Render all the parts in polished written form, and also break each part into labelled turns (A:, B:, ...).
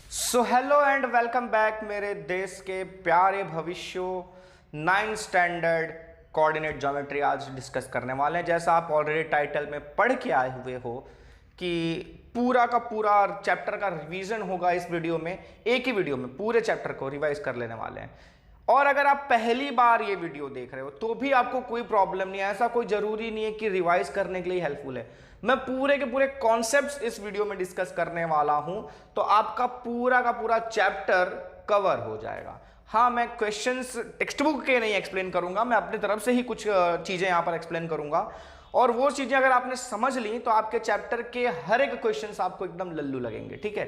A: So hello and welcome back मेरे देश के प्यारे भविष्यों। 9th स्टैंडर्ड कोऑर्डिनेट ज्योमेट्री आज डिस्कस करने वाले हैं। जैसा आप ऑलरेडी टाइटल में पढ़ के आए हुए हो कि पूरा का पूरा चैप्टर का रिवीजन होगा इस वीडियो में। एक ही वीडियो में पूरे चैप्टर को रिवाइज कर लेने वाले हैं। और अगर आप पहली बार ये वीडियो देख रहे हो तो भी आपको कोई प्रॉब्लम नहीं है। ऐसा कोई जरूरी नहीं है कि रिवाइज करने के लिए हेल्पफुल है। मैं पूरे के पूरे कॉन्सेप्ट्स इस वीडियो में डिस्कस करने वाला हूं, तो आपका पूरा का पूरा चैप्टर कवर हो जाएगा। हाँ, मैं क्वेश्चंस टेक्स्ट बुक के नहीं एक्सप्लेन करूंगा, मैं अपनी तरफ से ही कुछ चीजें यहां पर एक्सप्लेन करूंगा। और वो चीजें अगर आपने समझ ली तो आपके चैप्टर के हर एक क्वेश्चन आपको एकदम लल्लू लगेंगे। ठीक है।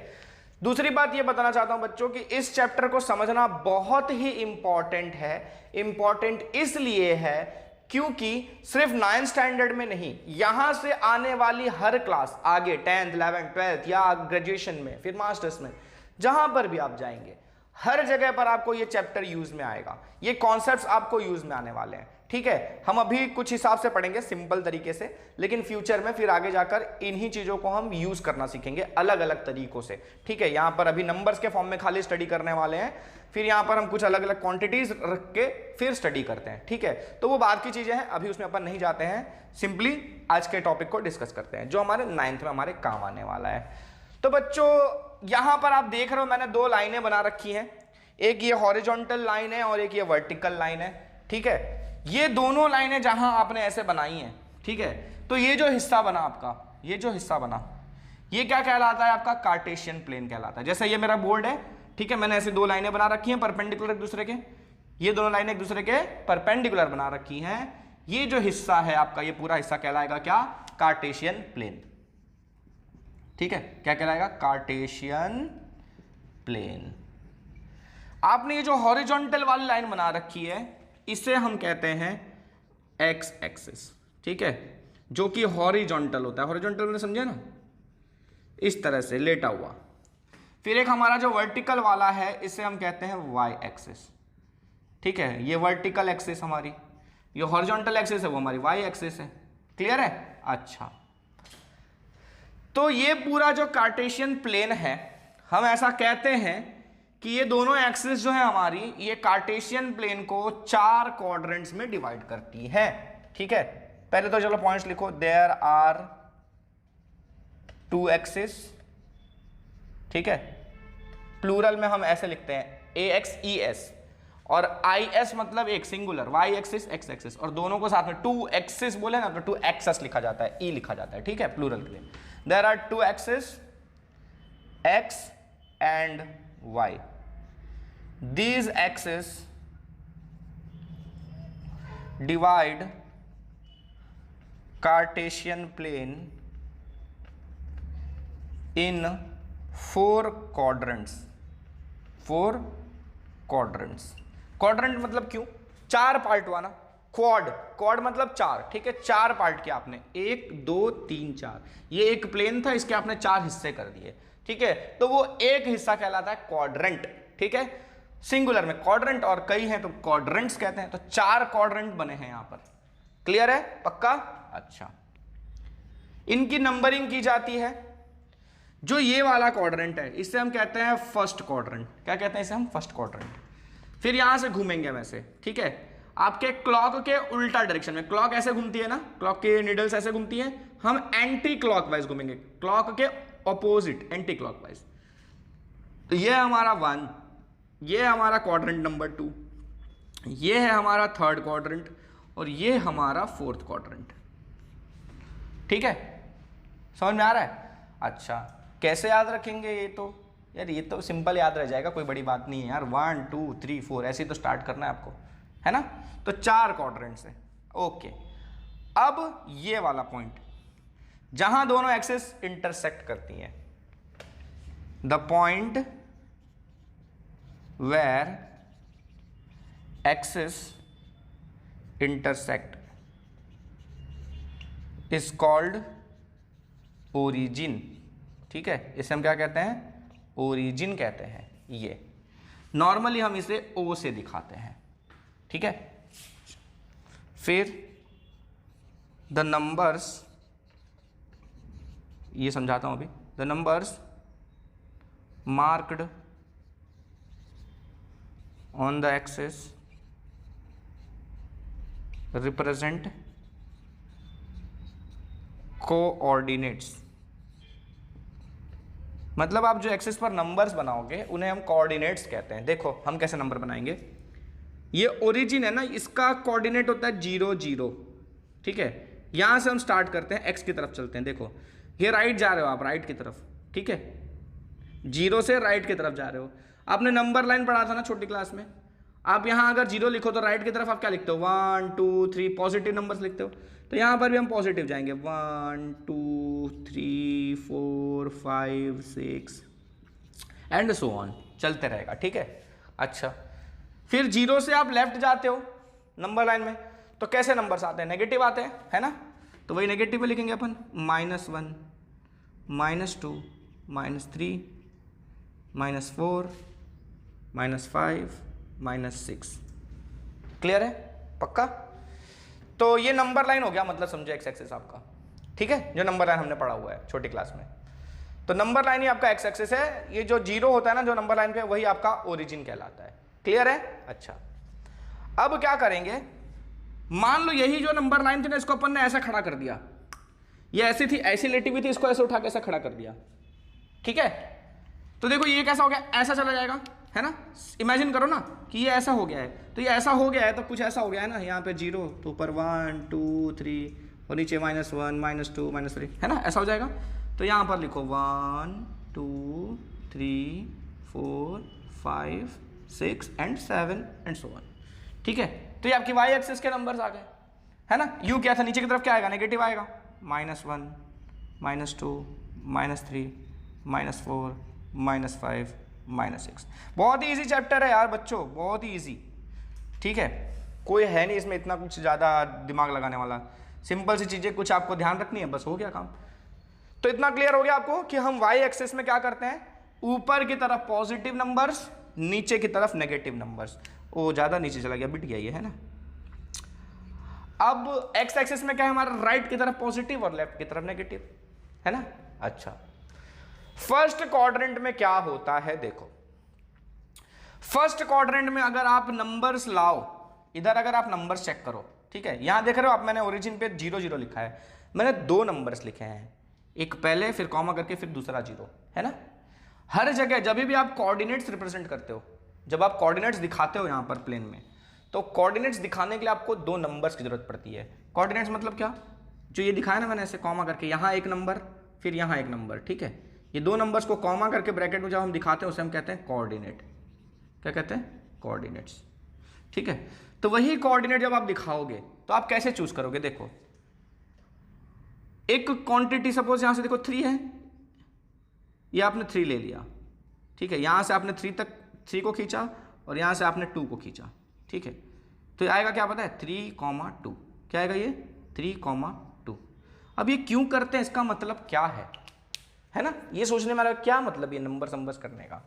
A: दूसरी बात ये बताना चाहता हूं बच्चों कि इस चैप्टर को समझना बहुत ही इंपॉर्टेंट है। इंपॉर्टेंट इसलिए है क्योंकि सिर्फ 9th स्टैंडर्ड में नहीं, यहां से आने वाली हर क्लास आगे 10th 11th 12th या ग्रेजुएशन में फिर मास्टर्स में जहां पर भी आप जाएंगे हर जगह पर आपको ये चैप्टर यूज में आएगा। ये कॉन्सेप्ट्स आपको यूज में आने वाले हैं। ठीक है। हम अभी कुछ हिसाब से पढ़ेंगे सिंपल तरीके से, लेकिन फ्यूचर में फिर आगे जाकर इन्हीं चीजों को हम यूज करना सीखेंगे अलग अलग तरीकों से। ठीक है। यहां पर अभी नंबर्स के फॉर्म में खाली स्टडी करने वाले हैं, फिर यहां पर हम कुछ अलग अलग क्वांटिटीज रख के फिर स्टडी करते हैं। ठीक है। तो वो बाद की चीजें हैं, अभी उसमें अपन नहीं जाते हैं। सिंपली आज के टॉपिक को डिस्कस करते हैं जो हमारे 9th में हमारे काम आने वाला है। तो बच्चों यहां पर आप देख रहे हो मैंने दो लाइनें बना रखी हैं, एक ये हॉरिजॉन्टल लाइन है और एक ये वर्टिकल लाइन है। ठीक है। ये दोनों लाइनें जहां आपने ऐसे बनाई हैं, ठीक है, तो ये जो हिस्सा बना आपका, ये जो हिस्सा बना, ये क्या कहलाता है? आपका कार्टेशियन प्लेन कहलाता है। जैसे ये मेरा बोर्ड है, ठीक है, मैंने ऐसे दो लाइनें बना रखी हैं परपेंडिकुलर एक दूसरे के, ये दोनों लाइनें एक दूसरे के परपेंडिकुलर बना रखी हैं। ये जो हिस्सा है आपका, ये पूरा हिस्सा कहलाएगा क्या? Cartesian plane. ठीक है। क्या कहलाएगा? Cartesian plane. आपने ये जो हॉरिजॉन्टल वाली लाइन बना रखी है इसे हम कहते हैं एक्स एक्सिस। ठीक है। जो कि हॉरिजॉन्टल होता है। हॉरिजॉन्टल ने समझे ना, इस तरह से लेटा हुआ। फिर एक हमारा जो वर्टिकल वाला है इसे हम कहते हैं वाई एक्सिस। ठीक है। ये वर्टिकल एक्सिस हमारी, ये हॉरिजॉन्टल एक्सिस है वो हमारी वाई एक्सिस है। क्लियर है? अच्छा, तो ये पूरा जो कार्टेशियन प्लेन है, हम ऐसा कहते हैं कि ये दोनों एक्सिस जो है हमारी, ये कार्टेशियन प्लेन को 4 क्वाड्रेंट्स में डिवाइड करती है। ठीक है। पहले तो चलो पॉइंट्स लिखो। There are 2 axis. ठीक है। प्लूरल में हम ऐसे लिखते हैं AXES, और IS मतलब एक singular, Y axis X axis, और दोनों को साथ में 2 एक्सिस बोले ना तो 2 एक्सेस लिखा जाता है, E लिखा जाता है। ठीक है। प्लूरल के लिए there are 2 axis X and Y. These axes divide Cartesian plane in 4 quadrants. 4 quadrants. Quadrant मतलब क्यों? 4 पार्ट हुआ ना। क्वाड मतलब 4। ठीक है। 4 पार्ट किया आपने, 1 2 3 4। ये एक प्लेन था, इसके आपने 4 हिस्से कर दिए। ठीक है। तो वो एक हिस्सा कहलाता है क्वाड्रेंट। ठीक है। सिंगुलर में क्वाड्रेंट और कई हैं तो क्वाड्रेंट्स कहते हैं। तो 4 क्वाड्रेंट बने हैं यहां पर। क्लियर है? पक्का? अच्छा, इनकी नंबरिंग की जाती है। जो ये वाला क्वाड्रेंट है इसे हम कहते हैं फर्स्ट क्वाड्रेंट। क्या कहते हैं इसे हम? First quadrant. फिर यहां से घूमेंगे वैसे। ठीक है। आपके क्लॉक के उल्टा डायरेक्शन में, क्लॉक ऐसे घूमती है ना, क्लॉक की नीडल्स ऐसे घूमती है, हम एंटी क्लॉकवाइज घूमेंगे, क्लॉक के ऑपोजिट एंटी क्लॉकवाइज। तो ये हमारा 1, ये हमारा क्वाड्रेंट नंबर 2, ये है हमारा 3rd क्वाड्रेंट, और ये हमारा 4th क्वाड्रेंट। ठीक है। समझ में आ रहा है? अच्छा, कैसे याद रखेंगे ये? तो यार ये तो सिंपल याद रह जाएगा, कोई बड़ी बात नहीं है यार। 1 2 3 4 ऐसे ही तो स्टार्ट करना है आपको, है ना। तो 4 क्वाड्रेंट्स है। ओके। अब ये वाला पॉइंट जहां दोनों एक्सिस इंटरसेक्ट करती हैं, the point where axis intersect is called origin. ठीक है। इसे हम क्या कहते हैं? ओरिजिन कहते हैं। ये नॉर्मली हम इसे O से दिखाते हैं। ठीक है। फिर द नंबर्स, ये समझाता हूं अभी, the numbers marked on the axis represent coordinates. मतलब आप जो एक्सिस पर नंबर्स बनाओगे उन्हें हम कोऑर्डिनेट्स कहते हैं। देखो हम कैसे नंबर बनाएंगे, ये ओरिजिन है ना, इसका कोऑर्डिनेट होता है 0 0, ठीक है। यहां से हम स्टार्ट करते हैं, एक्स की तरफ चलते हैं। देखो ये राइट जा रहे हो आप, राइट की तरफ, ठीक है, 0 से राइट की तरफ जा रहे हो। आपने नंबर लाइन पढ़ा था ना छोटी क्लास में, आप यहां अगर 0 लिखो तो राइट की तरफ आप क्या लिखते हो, 1 2 3 पॉजिटिव नंबर्स लिखते हो। तो यहां पर भी हम पॉजिटिव जाएंगे, 1 2 3 4 5 6 एंड सो ऑन, चलते रहेगा, ठीक है। अच्छा, फिर 0 से आप लेफ्ट जाते हो नंबर लाइन में, तो कैसे नंबर्स आते हैं, नेगेटिव आते हैं, है ना। तो वही नेगेटिव में लिखेंगे अपन, -1 -2 -3 -4 -5 -6। क्लियर है, पक्का। तो ये नंबर लाइन हो गया, मतलब समझो एक्स एक्सिस आपका, ठीक है, जो नंबर लाइन हमने पढ़ा हुआ है छोटी क्लास में। तो नंबर लाइन ही आपका एक्स एक्सिस है। ये जो 0 होता है ना जो नंबर लाइन पे, वही आपका ओरिजिन कहलाता है। क्लियर है। अच्छा, अब क्या करेंगे, मान लो यही जो नंबर लाइन थी ना, इसको अपन ने ऐसा खड़ा कर दिया, ये ऐसी थी, ऐसी लेटी हुई थी, इसको ऐसे उठा के ऐसा खड़ा कर दिया, ठीक है। तो देखो ये कैसा हो गया, ऐसा चला जाएगा, है ना। इमेजिन करो ना कि ये ऐसा हो गया है, तो ये ऐसा हो गया है, तो कुछ ऐसा हो गया है ना, यहाँ पे 0 तो ऊपर 1 2 3 और नीचे -1 -2 -3, है ना, ऐसा हो जाएगा। तो यहाँ पर लिखो 1 2 3 4 5 6 एंड 7 एंड सो ऑन, ठीक है। तो ये आपकी वाई एक्सिस के नंबर्स आ गए, है ना। यू क्या था, नीचे की तरफ क्या आएगा, नेगेटिव आएगा, -1 -2 -3 -4 -5 -6। बहुत ही इजी चैप्टर है यार बच्चों, बहुत ही इजी, ठीक है। कोई है नहीं इसमें इतना कुछ ज़्यादा दिमाग लगाने वाला, सिंपल सी चीज़ें कुछ आपको ध्यान रखनी है, बस हो गया काम। तो इतना क्लियर हो गया आपको कि हम वाई एक्सिस में क्या करते हैं, ऊपर की तरफ पॉजिटिव नंबर्स, नीचे की तरफ नेगेटिव नंबर्स। ओ ज़्यादा नीचे चला गया, बिट गया ये, है ना। अब एक्स एक्सिस में क्या है हमारा, राइट की तरफ पॉजिटिव और लेफ्ट की तरफ नेगेटिव, है ना। अच्छा, फर्स्ट क्वाड्रेंट में क्या होता है, देखो फर्स्ट क्वाड्रेंट में अगर आप नंबर्स लाओ, इधर अगर आप नंबर्स चेक करो, ठीक है, यहां देख रहे हो आप, मैंने ओरिजिन पे 0 0 लिखा है, मैंने 2 नंबर्स लिखे हैं, एक पहले फिर कॉमा करके फिर दूसरा 0, है ना। हर जगह जब भी आप कोऑर्डिनेट्स रिप्रेजेंट करते हो, जब आप कोऑर्डिनेट्स दिखाते हो यहां पर प्लेन में, तो कोऑर्डिनेट्स दिखाने के लिए आपको 2 नंबर्स की जरूरत पड़ती है। कोऑर्डिनेट्स मतलब क्या, जो ये दिखाया ना मैंने ऐसे कॉमा करके, यहां एक नंबर फिर यहां एक नंबर, ठीक है। ये 2 नंबर्स को कॉमा करके ब्रैकेट में जब हम दिखाते हैं उसे हम कहते हैं कोऑर्डिनेट। क्या कहते हैं, कोऑर्डिनेट्स, ठीक है। तो वही कोऑर्डिनेट जब आप दिखाओगे तो आप कैसे चूज करोगे, देखो एक क्वांटिटी सपोज यहां से देखो 3 है, ये आपने 3 ले लिया, ठीक है, यहां से आपने 3 को खींचा और यहां से आपने 2 को खींचा, ठीक है। तो आएगा क्या पता है, 3,2, क्या आएगा ये 3,2। अब ये क्यों करते हैं, इसका मतलब क्या है ना, ये सोचने में क्या मतलब ये नंबर्स करने का।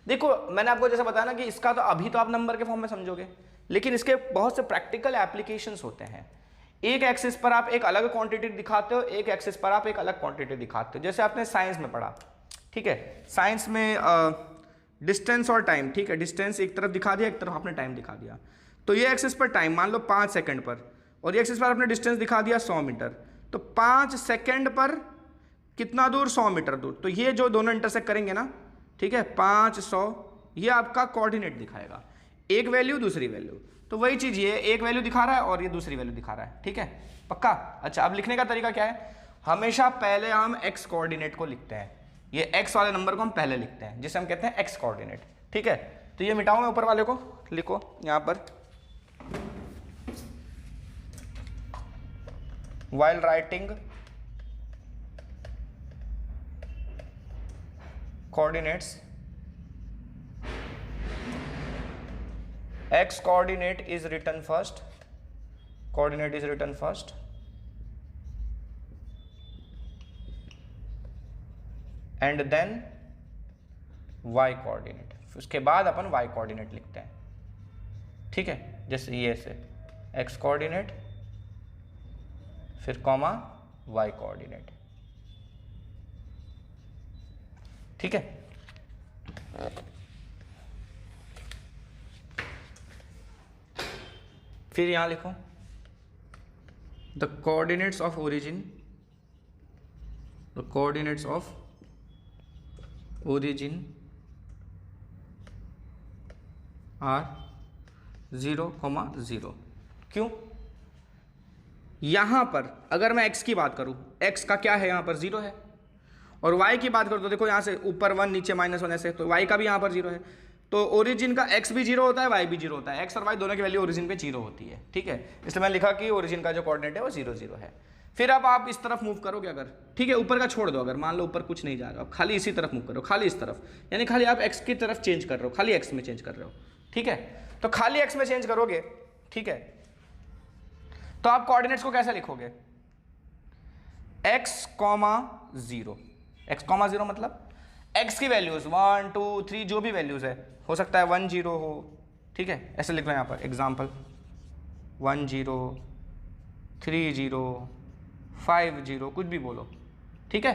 A: देखो मैंने आपको जैसे बताया ना कि इसका तो अभी तो आप नंबर के फॉर्म में समझोगे, लेकिन इसके बहुत से प्रैक्टिकल एप्लीकेशंस होते हैं। एक एक्सिस पर आप एक अलग क्वांटिटी दिखाते हो, एक एक्सिस पर आप एक अलग क्वांटिटी दिखाते हो। जैसे आपने साइंस में पढ़ा, ठीक है, साइंस में डिस्टेंस और टाइम, ठीक है, डिस्टेंस एक तरफ दिखा दिया, एक तरफ आपने टाइम दिखा दिया। तो ये एक्सिस पर टाइम मान लो 5 सेकंड पर, और ये एक्सिस पर आपने डिस्टेंस दिखा दिया 100 मीटर, तो 5 सेकंड पर कितना दूर, 100 मीटर दूर। तो ये जो दोनों इंटरसेक्ट करेंगे ना, ठीक है, 500, ये आपका कोऑर्डिनेट दिखाएगा, एक वैल्यू दूसरी वैल्यू। तो वही चीज ये एक वैल्यू दिखा रहा है और ये दूसरी वैल्यू दिखा रहा है, ठीक है, पक्का। अच्छा, अब लिखने का तरीका क्या है, हमेशा पहले हम एक्स कोऑर्डिनेट को लिखते हैं, ये एक्स वाले नंबर को हम पहले लिखते हैं, जिसे हम कहते हैं एक्स कोऑर्डिनेट, ठीक है। तो ये मिटाओ मैं ऊपर वाले को, लिखो यहां पर, while writing coordinates, x coordinate is written first, coordinate is written first, and then y coordinate, उसके बाद अपन y coordinate लिखते हैं, ठीक है। जैसे ये ऐसे x coordinate फिर कॉमा y कोऑर्डिनेट, ठीक है। फिर यहां लिखो the coordinates of origin, the coordinates of origin are 0,0। क्यों? यहां पर अगर मैं x की बात करूं, x का क्या है यहां पर 0 है, और y की बात करूं तो देखो यहां से ऊपर 1 नीचे -1 ऐसे, तो y का भी यहां पर 0 है, तो ओरिजिन का x भी 0 होता है, y भी 0 होता है, x और y दोनों की वैल्यू ओरिजिन पे 0 होती है, ठीक है। इसलिए मैंने लिखा कि ओरिजिन का जो कोऑर्डिनेट है वो 0 0 है। फिर अब आप इस तरफ मूव करोगे अगर, ठीक है, ऊपर का छोड़ दो, अगर मान लो ऊपर कुछ नहीं जा रहा, खाली इसी तरफ मूव करो, खाली इस तरफ, यानी खाली आप x की तरफ चेंज कर रहे हो, खाली x में चेंज कर रहे हो, ठीक है। तो खाली x में चेंज करोगे, ठीक है, तो आप कोऑर्डिनेट्स को कैसे लिखोगे? x, 0, x, 0 मतलब x की वैल्यूज 1 2 3 जो भी वैल्यूज है, हो सकता है 1 0 हो, ठीक है, ऐसे लिख लो यहाँ पर एग्जाम्पल 1 0 3 0 5 0 कुछ भी बोलो, ठीक है।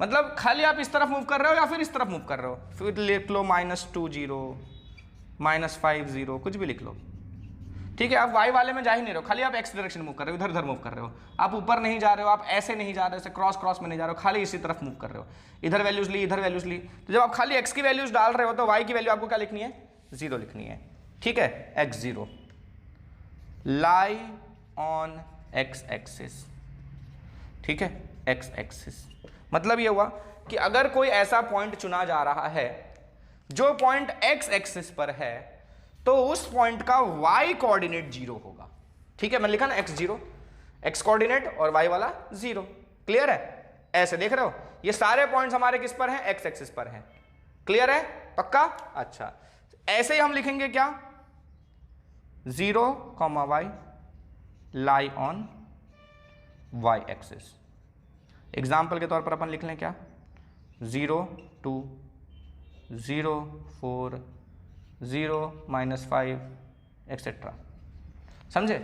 A: मतलब खाली आप इस तरफ मूव कर रहे हो या फिर इस तरफ मूव कर रहे हो, फिर लिख लो -2 0 -5 0 कुछ भी लिख लो, ठीक है। आप y वाले में जा ही नहीं रहे हो, खाली आप x डायरेक्शन मूव कर रहे हो, इधर उधर मूव कर रहे हो, आप ऊपर नहीं जा रहे हो, आप ऐसे नहीं जा रहे हो, ऐसे क्रॉस क्रॉस में नहीं जा रहे हो, खाली इसी तरफ मूव कर रहे हो, इधर वैल्यूज ली इधर वैल्यूज ली। तो जब आप खाली x की वैल्यूज डाल रहे हो तो y की वैल्यू आपको क्या लिखनी है? 0 लिखनी है, ठीक है। x0 lie on x axis, ठीक है, x एक्सिस मतलब ये हुआ कि अगर कोई ऐसा पॉइंट चुना जा रहा है जो पॉइंट x एक्सिस पर है, तो उस पॉइंट का y कोऑर्डिनेट 0 होगा, ठीक है। मैंने लिखा ना x0, x कोऑर्डिनेट और y वाला 0, क्लियर है? ऐसे देख रहे हो, ये सारे पॉइंट्स हमारे किस पर हैं? x एक्सिस पर हैं, क्लियर है? पक्का? अच्छा, ऐसे ही हम लिखेंगे क्या? 0, y lie on y axis. Example के तौर पर अपन लिख लें क्या? 0 2 0 4 0 -5 एक्सेट्रा, समझे?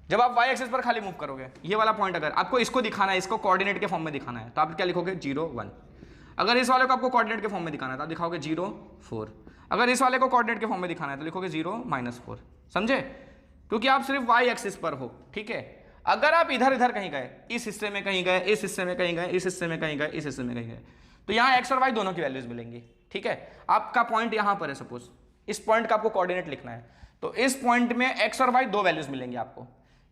A: जब आप y एक्सिस पर खाली मूव करोगे, ये वाला पॉइंट अगर आपको इसको दिखाना है, इसको कोऑर्डिनेट के फॉर्म में दिखाना है, तो आप क्या लिखोगे? 0 1। अगर इस वाले को आपको कोऑर्डिनेट के फॉर्म में दिखाना है तो आप दिखाओगे 0 4। अगर इस वाले को कोऑर्डिनेट के फॉर्म में दिखाना है तो लिखोगे 0 -4, समझे? क्योंकि आप सिर्फ y एक्सिस पर हो, ठीक है। अगर आप इधर इधर कहीं गए, इस हिस्से में कहीं गए, इस हिस्से में कहीं गए, इस हिस्से में कहीं गए, इस हिस्से में कहीं गए, तो यहाँ x और y दोनों की वैल्यूज मिलेंगी, ठीक है। आपका पॉइंट यहाँ पर है, सपोज इस पॉइंट का आपको कोऑर्डिनेट लिखना है, तो इस पॉइंट में x और y दो वैल्यूज मिलेंगी आपको।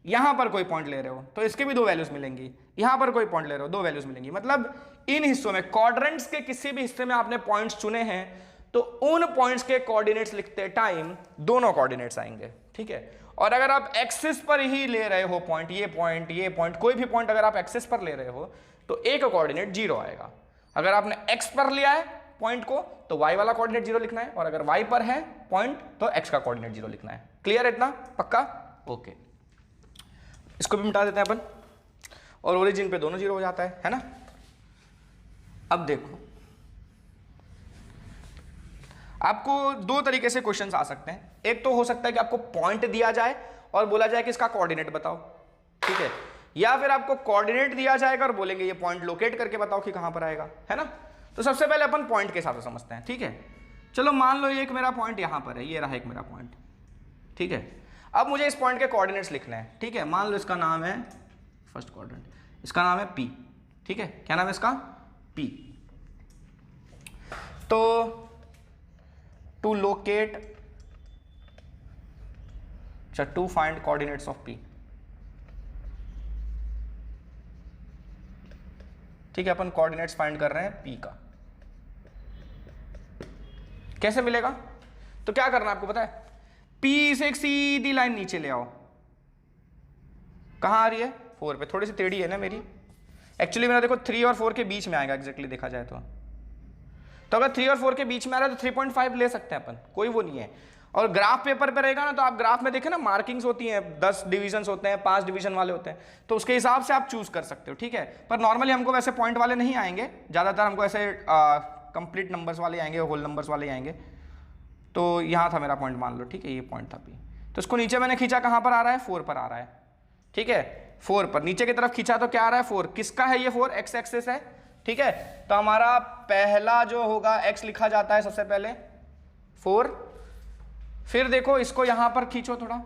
A: यहां पर कोई पॉइंट ले रहे हो तो इसके भी दो वैल्यूज मिलेंगी, यहां पर कोई पॉइंट ले रहे हो दो वैल्यूज मिलेंगी। मतलब इन हिस्सों में, क्वाड्रेंट्स के किसी भी हिस्से में आपने पॉइंट्स चुने हैं तो उन पॉइंट्स के कोऑर्डिनेट्स लिखते टाइम दोनों कोऑर्डिनेट्स आएंगे, ठीक है। और अगर आप एक्सिस पर ही ले रहे हो पॉइंट, ये पॉइंट, कोई भी पॉइंट अगर आप एक्सिस पर ले रहे हो तो एक कोऑर्डिनेट 0 आएगा। अगर आपने x पर लिया है पॉइंट को तो y वाला कोऑर्डिनेट 0 लिखना है, और अगर y पर है पॉइंट तो x का कोऑर्डिनेट 0 लिखना है। क्लियर है इतना? पक्का? ओके, इसको भी मिटा देते हैं अपन, और ओरिजिन पे दोनों 0 हो जाता है ना। अब देखो, आपको दो तरीके से क्वेश्चंस आ सकते हैं। एक तो हो सकता है कि आपको पॉइंट दिया जाए और बोला जाए कि इसका कोऑर्डिनेट बताओ, ठीक है, या फिर आपको कोऑर्डिनेट दिया जाएगा और बोलेंगे ये पॉइंट लोकेट करके बताओ कि कहां पर आएगा, है ना। तो सबसे पहले अपन पॉइंट के हिसाब से समझते हैं, ठीक है। चलो मान लो एक मेरा पॉइंट यहां पर है, ये रहा एक मेरा पॉइंट, ठीक है। अब मुझे इस पॉइंट के कोऑर्डिनेट्स लिखने हैं, ठीक है। मान लो इसका नाम है फर्स्ट क्वाड्रेंट, इसका नाम है P, ठीक है। क्या नाम है इसका? P। तो to locate, to find coordinates of P, ठीक है। अपन कोऑर्डिनेट्स फाइंड कर रहे हैं P का। कैसे मिलेगा? तो क्या करना है आपको पता है? P से एक सीधी लाइन नीचे ले आओ। कहां आ रही है? 4 पे। थोड़ी सी टेढ़ी है ना मेरी, एक्चुअली मेरा देखो 3 और 4 के बीच में आएगा एग्जैक्टली देखा जाए तो अगर 3 और 4 के बीच में आ रहा है तो 3.5 ले सकते हैं अपन, कोई वो नहीं है। और ग्राफ पेपर पे रहेगा ना तो आप ग्राफ में देखें ना, मार्किंग्स होती हैं, 10 डिविजन्स होते हैं, 5 डिवीजन वाले होते हैं, तो उसके हिसाब से आप चूज कर सकते हो, ठीक है। पर नॉर्मली हमको वैसे पॉइंट वाले नहीं आएंगे, ज्यादातर हमको ऐसे कंप्लीट नंबर्स वाले आएंगे, होल नंबर्स वाले आएंगे। तो यहाँ था मेरा पॉइंट, मान लो, ठीक है, ये पॉइंट था P। तो इसको नीचे मैंने खींचा, कहाँ पर आ रहा है? 4 पर आ रहा है, ठीक है। 4 पर नीचे की तरफ खींचा तो क्या आ रहा है? 4। किसका है ये 4? एक्स एक्सिस है, ठीक है, तो हमारा पहला जो होगा x लिखा जाता है सबसे पहले 4, फिर देखो इसको यहां पर खींचो थोड़ा,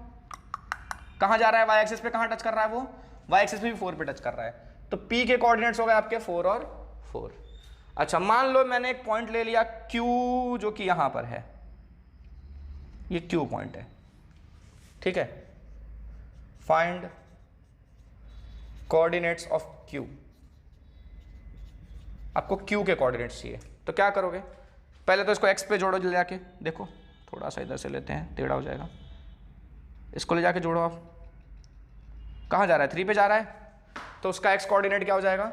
A: कहां जा रहा है, y एक्सिस पे कहां टच कर रहा है वो, y एक्सिस पे भी 4 पे टच कर रहा है, तो p के कोऑर्डिनेट्स हो गए आपके 4 और 4। अच्छा मान लो मैंने एक पॉइंट ले लिया q जो कि यहां पर है, ये q पॉइंट है, ठीक है, फाइंड कोऑर्डिनेट्स ऑफ q, आपको q के कोऑर्डिनेट्स चाहिए, तो क्या करोगे, पहले तो इसको x पे जोड़ो ले जाके, देखो थोड़ा सा इधर से लेते हैं, टेढ़ा हो जाएगा, इसको ले जाके जोड़ो आप, कहाँ जा रहा है 3 पे जा रहा है, तो उसका x कोऑर्डिनेट क्या हो जाएगा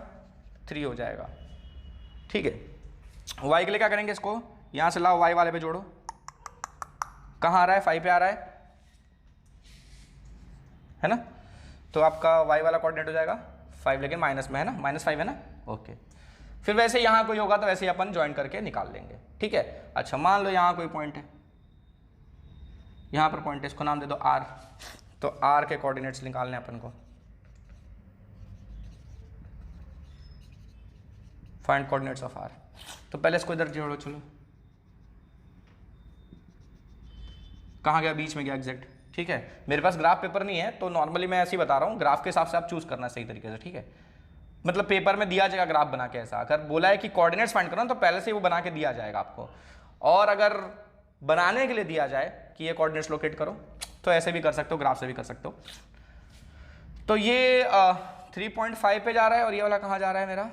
A: 3 हो जाएगा, ठीक है। y के लिए क्या करेंगे, इसको यहाँ से लाओ y वाले पे जोड़ो, कहाँ आ रहा है 5 पे आ रहा है ना, तो आपका y वाला कोऑर्डिनेट हो जाएगा 5, लेकिन माइनस में है ना, -5 है ना, ओके। फिर वैसे यहाँ कोई होगा तो वैसे ही अपन ज्वाइन करके निकाल लेंगे, ठीक है। अच्छा मान लो यहाँ कोई पॉइंट है, यहाँ पर पॉइंट है, इसको नाम दे दो r, तो r के कोऑर्डिनेट्स निकालने अपन को, फाइंड कोऑर्डिनेट्स ऑफ r, तो पहले इसको इधर जोड़ो, चलो कहाँ गया, बीच में गया एग्जैक्ट, ठीक है। मेरे पास ग्राफ पेपर नहीं है तो नॉर्मली मैं ऐसे ही बता रहा हूँ, ग्राफ के हिसाब से आप चूज करना सही तरीके से, ठीक है, मतलब पेपर में दिया जाएगा ग्राफ बना के, ऐसा अगर बोला है कि कोऑर्डिनेट्स फाइंड करना तो पहले से ही वो बना के दिया जाएगा आपको, और अगर बनाने के लिए दिया जाए कि ये कोऑर्डिनेट्स लोकेट करो तो ऐसे भी कर सकते हो, ग्राफ से भी कर सकते हो। तो ये 3.5 पे जा रहा है और ये वाला कहाँ जा रहा है मेरा,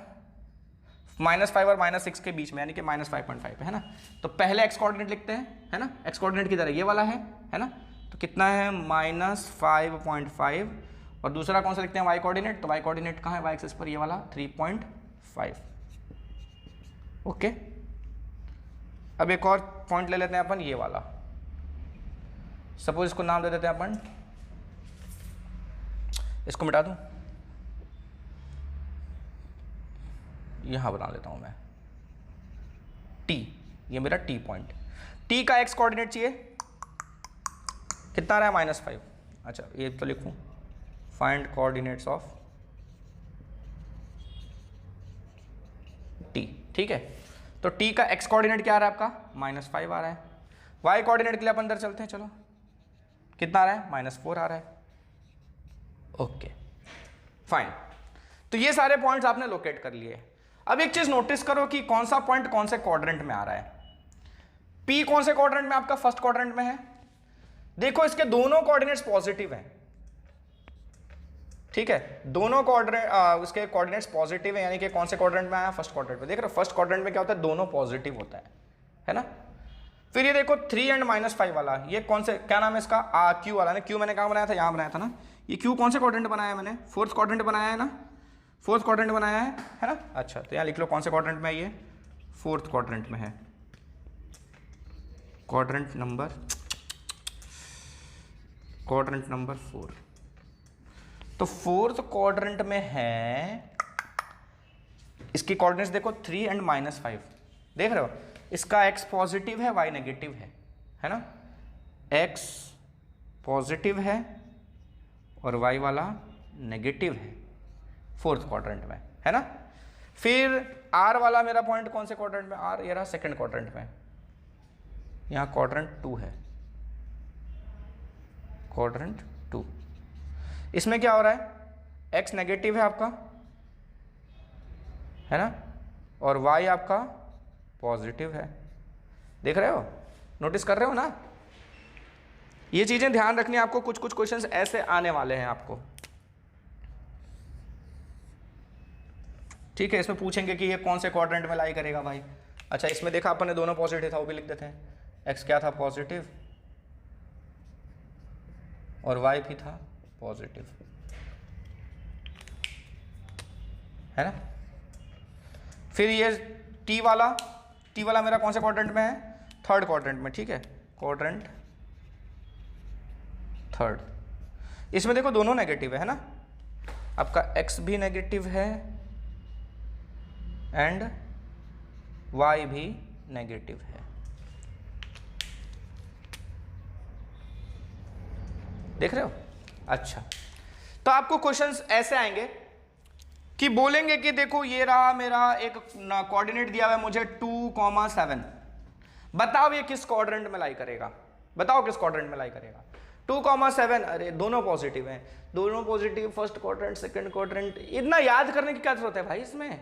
A: -5 और -6 के बीच में, यानी कि -5.5 पे, है ना। तो पहले x कोऑर्डिनेट लिखते हैं, है ना, x कोऑर्डिनेट किधर है, ये वाला है ना, तो कितना है -5.5, और दूसरा कौन सा लिखते हैं y कोऑर्डिनेट, तो y कोऑर्डिनेट कहाँ है, y एक्सिस पर ये वाला 3.5, ओके। अब एक और पॉइंट ले लेते हैं अपन, ये वाला, सपोज इसको नाम दे देते हैं अपन, इसको मिटा दूं, यहां बना लेता हूं मैं t, ये मेरा t पॉइंट, t का x कोऑर्डिनेट चाहिए, कितना आ रहा है -5, अच्छा ये तो लिखूं, फाइंड कोऑर्डिनेट्स ऑफ t, ठीक है। तो t का x कोऑर्डिनेट क्या आ रहा है आपका, -5 आ रहा है, y कोऑर्डिनेट के लिए अपन अंदर चलते हैं, चलो कितना आ रहा है, -4 आ रहा है, ओके फाइन। तो ये सारे पॉइंट्स आपने लोकेट कर लिए। अब एक चीज नोटिस करो कि कौन सा पॉइंट कौन से क्वाड्रेंट में आ रहा है, P कौन से क्वाड्रेंट में, आपका फर्स्ट क्वाड्रेंट में है, देखो इसके दोनों कोऑर्डिनेट्स पॉजिटिव हैं, ठीक है, दोनों कोऑर्डिनेट उसके कोऑर्डिनेट्स पॉजिटिव है, यानी कि कौन से क्वाड्रेंट में आया, फर्स्ट क्वाड्रेंट में, देख रहे हो फर्स्ट क्वाड्रेंट में क्या होता है, दोनों पॉजिटिव होता है ना। फिर ये देखो 3 और -5 वाला, ये कौन से, क्या नाम है इसका, Q वाला ना, Q मैंने कहाँ बनाया था, यहाँ बनाया था ना, ये Q कौन से क्वाड्रेंट बनाया है मैंने, फोर्थ क्वाड्रेंट बनाया है ना, फोर्थ क्वाड्रेंट बनाया है ना, अच्छा तो यहाँ लिख लो कौन से क्वाड्रेंट में है, ये फोर्थ क्वाड्रेंट में है, क्वाड्रेंट नंबर 4, तो फोर्थ क्वाड्रेंट में है, इसकी कोऑर्डिनेट्स देखो 3 और -5, देख रहे हो, इसका x पॉजिटिव है, y नेगेटिव है ना, x पॉजिटिव है और y वाला नेगेटिव है फोर्थ क्वाड्रेंट में, है ना। फिर r वाला मेरा पॉइंट कौन से क्वाड्रेंट में, r ये रहा सेकंड क्वाड्रेंट में, यहाँ क्वाड्रेंट 2 है, क्वाड्रेंट 2, इसमें क्या हो रहा है, x नेगेटिव है आपका, है ना, और y आपका पॉजिटिव है, देख रहे हो, नोटिस कर रहे हो ना, ये चीजें ध्यान रखनी है आपको, कुछ कुछ क्वेश्चंस ऐसे आने वाले हैं आपको, ठीक है। इसमें पूछेंगे कि ये कौन से क्वाड्रेंट में लाई करेगा भाई, अच्छा इसमें देखा अपन ने दोनों पॉजिटिव था, वो भी लिख देते हैं, x क्या था पॉजिटिव और y भी था पॉजिटिव, है ना। फिर ये t वाला मेरा कौन से क्वाड्रेंट में है, थर्ड क्वाड्रेंट में, ठीक है, क्वाड्रेंट थर्ड, इसमें देखो दोनों नेगेटिव है ना, आपका x भी नेगेटिव है एंड y भी नेगेटिव है, देख रहे हो। अच्छा तो आपको क्वेश्चंस ऐसे आएंगे कि बोलेंगे कि देखो ये रहा मेरा एक कोऑर्डिनेट दिया हुआ है मुझे 2,7, बताओ ये किस क्वाड्रेंट में लाई करेगा, बताओ किस क्वाड्रेंट में लाई करेगा। 2,7, अरे दोनों पॉजिटिव हैं, दोनों positive, first quadrant second quadrant, इतना याद करने की क्या जरूरत है भाई, इसमें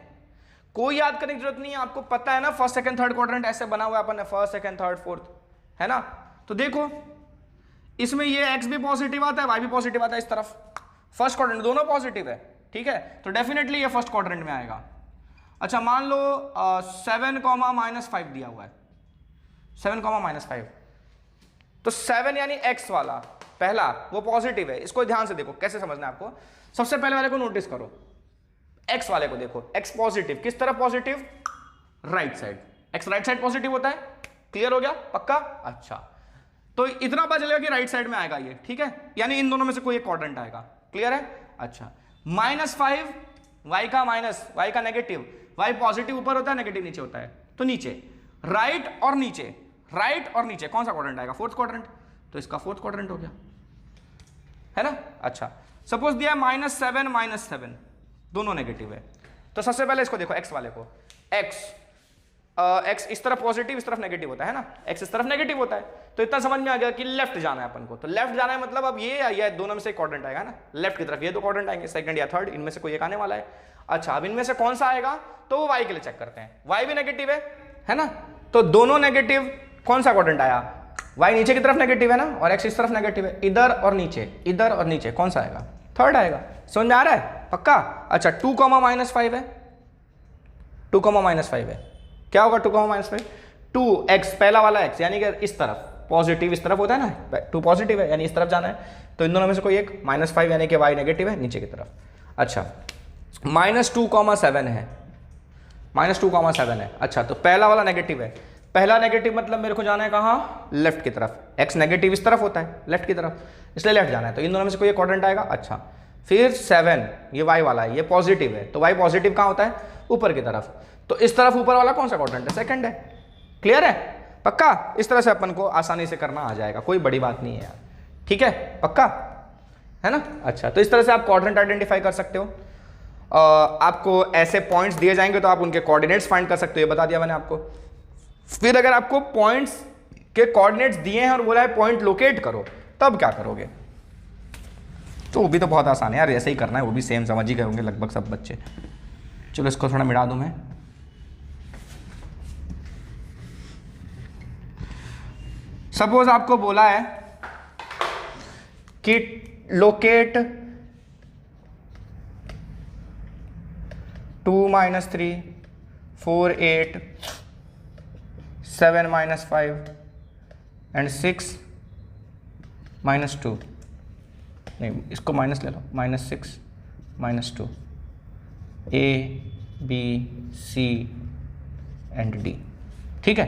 A: कोई याद करने की जरूरत नहीं है, आपको पता है ना फर्स्ट सेकंड थर्ड क्वाड्रेंट ऐसे बना हुआ है अपन ने, फर्स्ट सेकंड थर्ड फोर्थ, है ना। तो देखो इसमें ये x भी पॉजिटिव आता है, y भी पॉजिटिव आता है इस तरफ, फर्स्ट क्वाड्रेंट दोनों पॉजिटिव है, ठीक है, तो डेफिनेटली ये फर्स्ट क्वाड्रेंट में आएगा। अच्छा मान लो 7,-5 दिया हुआ है, 7,-5, तो 7 यानी x वाला पहला वो पॉजिटिव है, इसको ध्यान से देखो कैसे समझना है आपको। सबसे पहले वाले को नोटिस करो, x वाले को देखो, x पॉजिटिव, किस तरफ positive, right side, x right side positive होता है, क्लियर हो गया पक्का। अच्छा तो इतना पता चलेगा कि राइट साइड में आएगा ये, ठीक है, यानी इन दोनों में से कोई एक क्वाड्रेंट आएगा, क्लियर है। अच्छा -5, y का माइनस, y का नेगेटिव, y पॉजिटिव ऊपर होता है नेगेटिव नीचे होता है, तो नीचे, राइट और नीचे, राइट और नीचे कौन सा क्वाड्रेंट आएगा, फोर्थ क्वाड्रेंट, तो इसका फोर्थ क्वाड्रेंट हो गया, है ना। अच्छा सपोज दिया -7 -7 दोनों नेगेटिव है, तो सबसे पहले इसको देखो x वाले को, x इस तरफ पॉजिटिव इस तरफ नेगेटिव होता है ना, x इस तरफ नेगेटिव होता है, तो इतना समझ में आ गया कि लेफ्ट जाना है अपन को, तो लेफ्ट जाना है मतलब अब ये दोनों में से एक क्वाड्रेंट आएगा ना, लेफ्ट की तरफ ये दो क्वाड्रेंट आएंगे, सेकंड या थर्ड, इनमें से कोई एक आने वाला है। अच्छा अब इनमें से कौन सा आएगा, तो वो y के लिए चेक करते हैं, y भी नेगेटिव है ना, तो दोनों नेगेटिव, कौन सा क्वाड्रेंट आया, y नीचे की तरफ नेगेटिव है ना, और x इस तरफ नेगेटिव है, इधर और नीचे कौन सा आएगा, थर्ड आएगा, समझ में आ रहा है पक्का। अच्छा 2,-5 है, 2,-5 है, क्या होगा 2,-5, 2x पहला वाला x यानी कि इस तरफ पॉजिटिव इस तरफ होता है ना, 2 पॉजिटिव है यानी इस तरफ जाना है, तो इन दोनों में से कोई एक, -5 यानी कि y नेगेटिव है नीचे की तरफ। अच्छा -2,7 है, -2,7 है, अच्छा तो पहला वाला नेगेटिव है, पहला नेगेटिव मतलब मेरे को जाना है कहाँ, लेफ्ट की तरफ, x नेगेटिव इस तरफ होता है लेफ्ट की तरफ, इसलिए लेफ्ट जाना है, तो इन दोनों में से कोई एक क्वाड्रेंट आएगा। अच्छा फिर 7 ये y वाला है, ये पॉजिटिव है, तो y पॉजिटिव कहाँ होता है, ऊपर की तरफ, तो इस तरफ ऊपर वाला कौन सा क्वाड्रेंट है, सेकंड है, क्लियर है पक्का। इस तरह से अपन को आसानी से करना आ जाएगा, कोई बड़ी बात नहीं है यार, ठीक है पक्का, है ना। अच्छा तो इस तरह से आप क्वाड्रेंट आइडेंटिफाई कर सकते हो, आपको ऐसे पॉइंट्स दिए जाएंगे तो आप उनके कोऑर्डिनेट्स फाइंड कर सकते हो, ये बता दिया मैंने आपको। फिर अगर आपको पॉइंट्स के कोऑर्डिनेट्स दिए हैं और बोला है पॉइंट लोकेट करो, तब क्या करोगे, तो वो भी तो बहुत आसान है यार, ऐसे ही करना है, वो भी सेम समझ ही गए होंगे लगभग सब बच्चे। चलो इसको थोड़ा मिटा दूं मैं, सपोज आपको बोला है कि लोकेट 2 - 3 4 8 7 - 5 एंड 6 - 2, नहीं इसको माइनस ले लो, -6 - 2 A B C and D, ठीक है।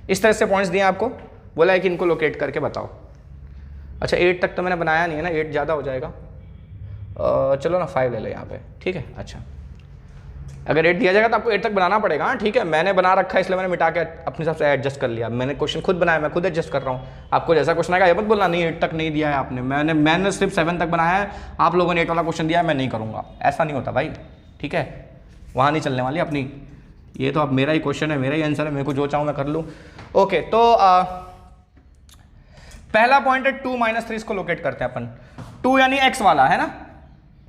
A: इस तरह से पॉइंट्स दिए आपको, बोला है कि इनको लोकेट करके बताओ। अच्छा 8 तक तो मैंने बनाया नहीं है ना, 8 ज़्यादा हो जाएगा, चलो ना 5 ले लो यहाँ पे, ठीक है। अच्छा अगर 8 दिया जाएगा तो आपको 8 तक बनाना पड़ेगा, ठीक है, मैंने बना रखा है इसलिए मैंने मिटा के अपने हिसाब से एडजस्ट कर लिया, मैंने क्वेश्चन खुद बनाया, मैं खुद एडजस्ट कर रहा हूँ। आपको जैसा क्वेश्चन आएगा ये मत बोलना नहीं 8 तक नहीं दिया है आपने, मैंने सिर्फ 7 तक बनाया है, आप लोगों ने 8 वाला क्वेश्चन दिया है, मैं नहीं करूँगा, ऐसा नहीं होता भाई, ठीक है, वहाँ नहीं चलने वाली अपनी, ये तो अब मेरा ही क्वेश्चन है, मेरा ही आंसर है, मेरे को जो चाहूँ मैं कर लूँ। ओके तो पहला पॉइंट है 2 - 3, इसको लोकेट करते हैं अपन, 2 यानी x वाला है ना,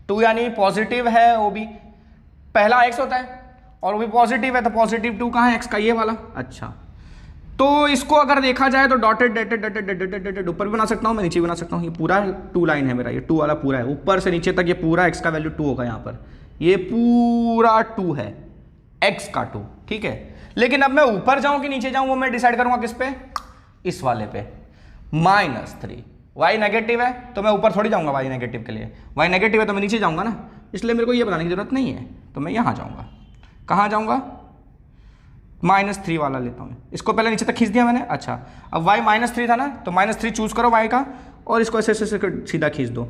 A: 2 यानी पॉजिटिव है, वो भी पहला x होता है और वो भी पॉजिटिव है, तो पॉजिटिव 2 कहाँ है, x का ये वाला। अच्छा तो इसको अगर देखा जाए तो डॉटेड डॉटेड ऊपर भी बना सकता हूँ मैं, नीचे भी बना सकता हूँ, ये पूरा 2 लाइन है मेरा, ये 2 वाला पूरा है, ऊपर से नीचे तक ये पूरा x का वैल्यू 2 होगा, यहाँ पर ये पूरा 2 है, x का 2, ठीक है। लेकिन अब मैं ऊपर जाऊँ कि नीचे जाऊँ वो मैं डिसाइड करूँगा किस पे, इस वाले पे, -3, y नेगेटिव है तो मैं ऊपर थोड़ी जाऊंगा, y नेगेटिव के लिए, y नेगेटिव है तो मैं नीचे जाऊंगा ना, इसलिए मेरे को ये बताने की जरूरत नहीं है, तो मैं यहाँ जाऊंगा, कहाँ जाऊंगा, -3 वाला लेता हूँ, इसको पहले नीचे तक खींच दिया मैंने। अच्छा अब y -3 था ना, तो -3 चूज करो y का, और इसको ऐसे सीधा खींच दो,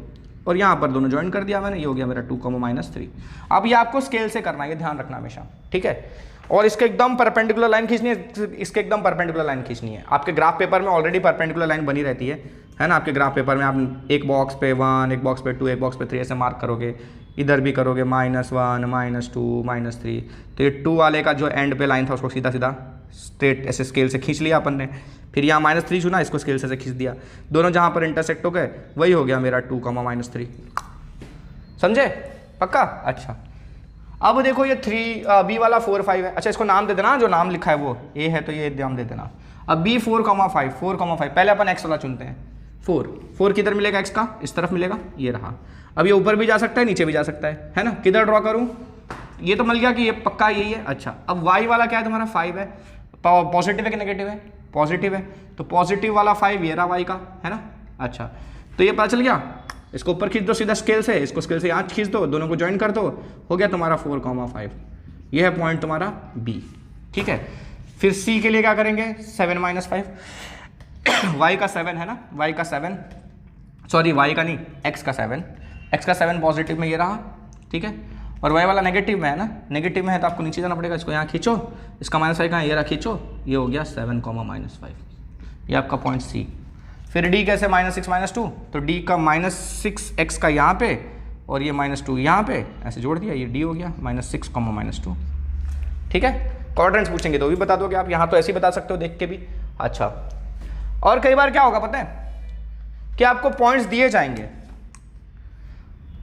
A: और यहाँ पर दोनों ज्वाइन कर दिया मैंने, ये हो गया मेरा 2, -3। अब ये आपको स्केल से करना है, ये ध्यान रखना हमेशा, ठीक है। और इसके एकदम परपेंडिकुलर लाइन खींचनी है, इसके एकदम परपेंडिकुलर लाइन खींचनी है। आपके ग्राफ पेपर में ऑलरेडी परपेंडिकुलर लाइन बनी रहती है ना। आपके ग्राफ पेपर में आप एक बॉक्स पे 1, एक बॉक्स पे 2, एक बॉक्स पे 3 ऐसे मार्क करोगे, इधर भी करोगे -1, -2, -3। तो ये 2 वाले का जो एंड पे लाइन था उसको सीधा सीधा स्ट्रेट ऐसे स्केल से खींच लिया अपन ने। फिर यहाँ -3 चुना, इसको स्केल से ऐसे खींच दिया, दोनों जहाँ पर इंटरसेक्ट हो गए वही हो गया मेरा 2, -3। समझे? पक्का? अच्छा, अब देखो ये 3 बी वाला 4, 5 है। अच्छा, इसको नाम दे देना, जो नाम लिखा है वो ए है तो ये नाम दे देना। अब बी 4,5, 4,5 पहले अपन एक्स वाला चुनते हैं। 4 किधर मिलेगा एक्स का? इस तरफ मिलेगा, ये रहा। अब ये ऊपर भी जा सकता है, नीचे भी जा सकता है ना। किधर ड्रॉ करूँ? ये तो मिल गया कि ये पक्का यही है। अच्छा, अब वाई वाला क्या है तुम्हारा? 5 है। पॉजिटिव है कि नेगेटिव है? पॉजिटिव है, तो पॉजिटिव वाला 5 ये रहा वाई का, है ना। अच्छा, तो ये पता चल गया। इसको ऊपर खींच दो सीधा स्केल से, इसको स्केल से यहाँ खींच दो, दोनों को ज्वाइन कर दो, हो गया तुम्हारा 4,5। ये है पॉइंट तुम्हारा बी, ठीक है। फिर सी के लिए क्या करेंगे? 7 - 5 वाई का 7 है ना, वाई का 7, सॉरी वाई का नहीं, एक्स का 7, एक्स का 7 पॉजिटिव में ये रहा, ठीक है। और वाई वाला नेगेटिव में है ना, नेगेटिव में है तो आपको नीचे जाना पड़ेगा, इसको यहाँ खींचो, इसका -5 कहाँ? ये रहा, खींचो, ये हो गया 7, -5, ये आपका पॉइंट सी। फिर डी कैसे? -6 - 2, तो डी का -6x का यहाँ पे और ये -2 यहाँ पे, ऐसे जोड़ दिया, ये डी हो गया -6, -2, ठीक है। क्वाड्रेंट्स पूछेंगे तो भी बता दोगे आप, यहाँ तो ऐसे ही बता सकते हो देख के भी। अच्छा, और कई बार क्या होगा पता है कि आपको पॉइंट्स दिए जाएंगे,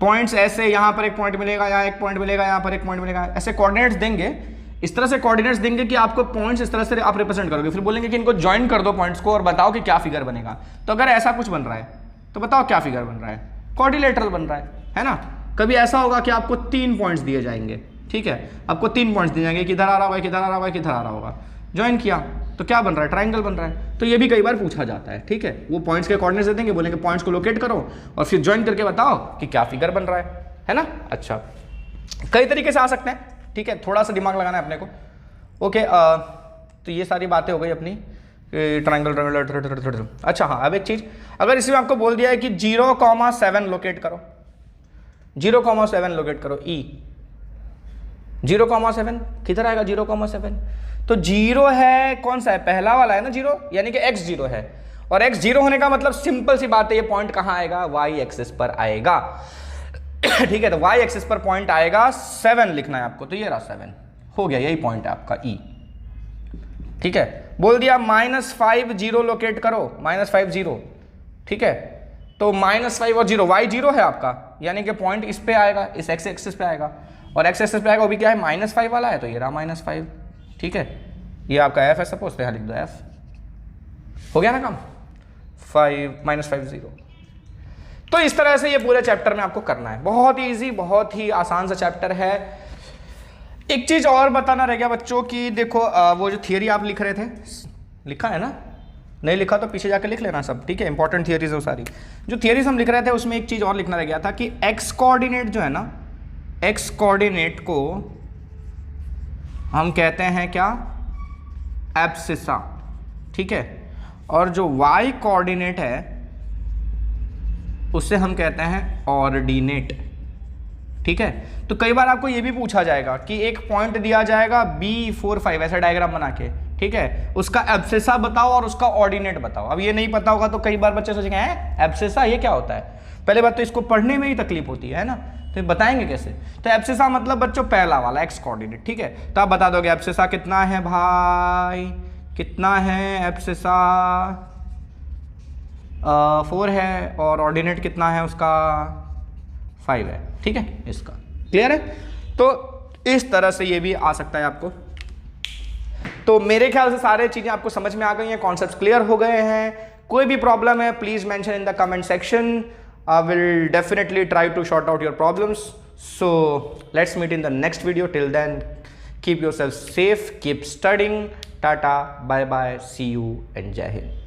A: पॉइंट्स ऐसे, यहाँ पर एक पॉइंट मिलेगा, यहाँ एक पॉइंट मिलेगा, यहाँ पर एक पॉइंट मिलेगा, ऐसे कोऑर्डिनेट्स देंगे, इस तरह से कोऑर्डिनेट्स देंगे कि आपको पॉइंट्स इस तरह से आप रिप्रेजेंट करोगे। फिर बोलेंगे कि इनको ज्वाइन कर दो पॉइंट्स को और बताओ कि क्या फिगर बनेगा। तो अगर ऐसा कुछ बन रहा है तो बताओ क्या फिगर बन रहा है? क्वाड्रिलेटरल बन रहा है ना। कभी ऐसा होगा कि आपको 3 पॉइंट्स दिए जाएंगे, ठीक है, आपको 3 पॉइंट्स दिए जाएंगे, किधर आ रहा होगा, किधर आ रहा होगा, किधर आ रहा होगा, ज्वाइन किया तो क्या बन रहा है? ट्राइंगल बन रहा है। तो ये भी कई बार पूछा जाता है, ठीक है। वो पॉइंट्स के कोऑर्डिनेट्स दे देंगे, बोलेंगे पॉइंट्स को लोकेट करो और फिर ज्वाइन करके बताओ कि क्या फिगर बन रहा है ना। अच्छा, कई तरीके से आ सकते हैं, ठीक है, थोड़ा सा दिमाग लगाना है अपने को। ओके, तो ये सारी बातें हो गई अपनी ट्रायंगल। अच्छा हाँ, अब एक चीज, अगर इसमें आपको बोल दिया है कि 0,7 लोकेट करो, 0,7 लोकेट करो, ई 0,7 किधर आएगा? 0,7 तो 0 है, कौन सा है? पहला वाला है ना 0, यानी कि x 0 है। और x 0 होने का मतलब सिंपल सी बात है, ये पॉइंट कहाँ आएगा? y एक्सिस पर आएगा, ठीक है। तो y एक्सिस पर पॉइंट आएगा, 7 लिखना है आपको, तो ये रहा 7, हो गया, यही पॉइंट है आपका ई, ठीक है। बोल दिया -5 0 लोकेट करो, -5 0, ठीक है। तो -5 और 0, y 0 है आपका, यानी कि पॉइंट इस पे आएगा, इस x एक्सिस पे आएगा, और x एक्सिस पे आएगा, वो भी क्या है? -5 वाला है, तो ये रहा -5, ठीक है। ये आपका f है सपोज, तो यहाँ लिख दो f, हो गया ना काम, -5 0। तो इस तरह से ये पूरे चैप्टर में आपको करना है, बहुत ही ईजी, बहुत ही आसान सा चैप्टर है। एक चीज और बताना रह गया बच्चों की, देखो वो जो थियरी आप लिख रहे थे, लिखा है ना? नहीं लिखा तो पीछे जाके लिख लेना सब, ठीक है। इंपॉर्टेंट थियरीज हो सारी, जो थियरीज हम लिख रहे थे उसमें एक चीज और लिखना रह गया था कि एक्स कोऑर्डिनेट जो है ना, एक्स कोऑर्डिनेट को हम कहते हैं क्या? एब्सिसा, ठीक है। और जो वाई कोऑर्डिनेट है उससे हम कहते हैं ऑर्डिनेट, ठीक है। तो कई बार आपको ये भी पूछा जाएगा कि एक पॉइंट दिया जाएगा B4 5 ऐसा डायग्राम बना के, ठीक है, उसका एब्सिसा बताओ और उसका ऑर्डिनेट बताओ। अब ये नहीं पता होगा तो कई बार बच्चे सोचेंगे हैं एब्सिसा ये क्या होता है? पहले बात तो इसको पढ़ने में ही तकलीफ होती है ना, तो बताएंगे कैसे? तो एब्सिसा मतलब बच्चों पहला वाला एक्स कोऑर्डिनेट, ठीक है। तो आप बता दोगे एब्सिसा कितना है भाई, कितना है एब्सिसा? 4 है, और ऑर्डिनेट कितना है उसका? 5 है, ठीक है। इसका क्लियर है? तो इस तरह से ये भी आ सकता है आपको। तो मेरे ख्याल से सारे चीजें आपको समझ में आ गई हैं, कॉन्सेप्ट्स क्लियर हो गए हैं। कोई भी प्रॉब्लम है please mention in the comment section, I will definitely try to sort out your problems. So let's meet in the next video. Till then, keep yourself safe, keep studying. Tata, bye bye, see you and Jai Hind.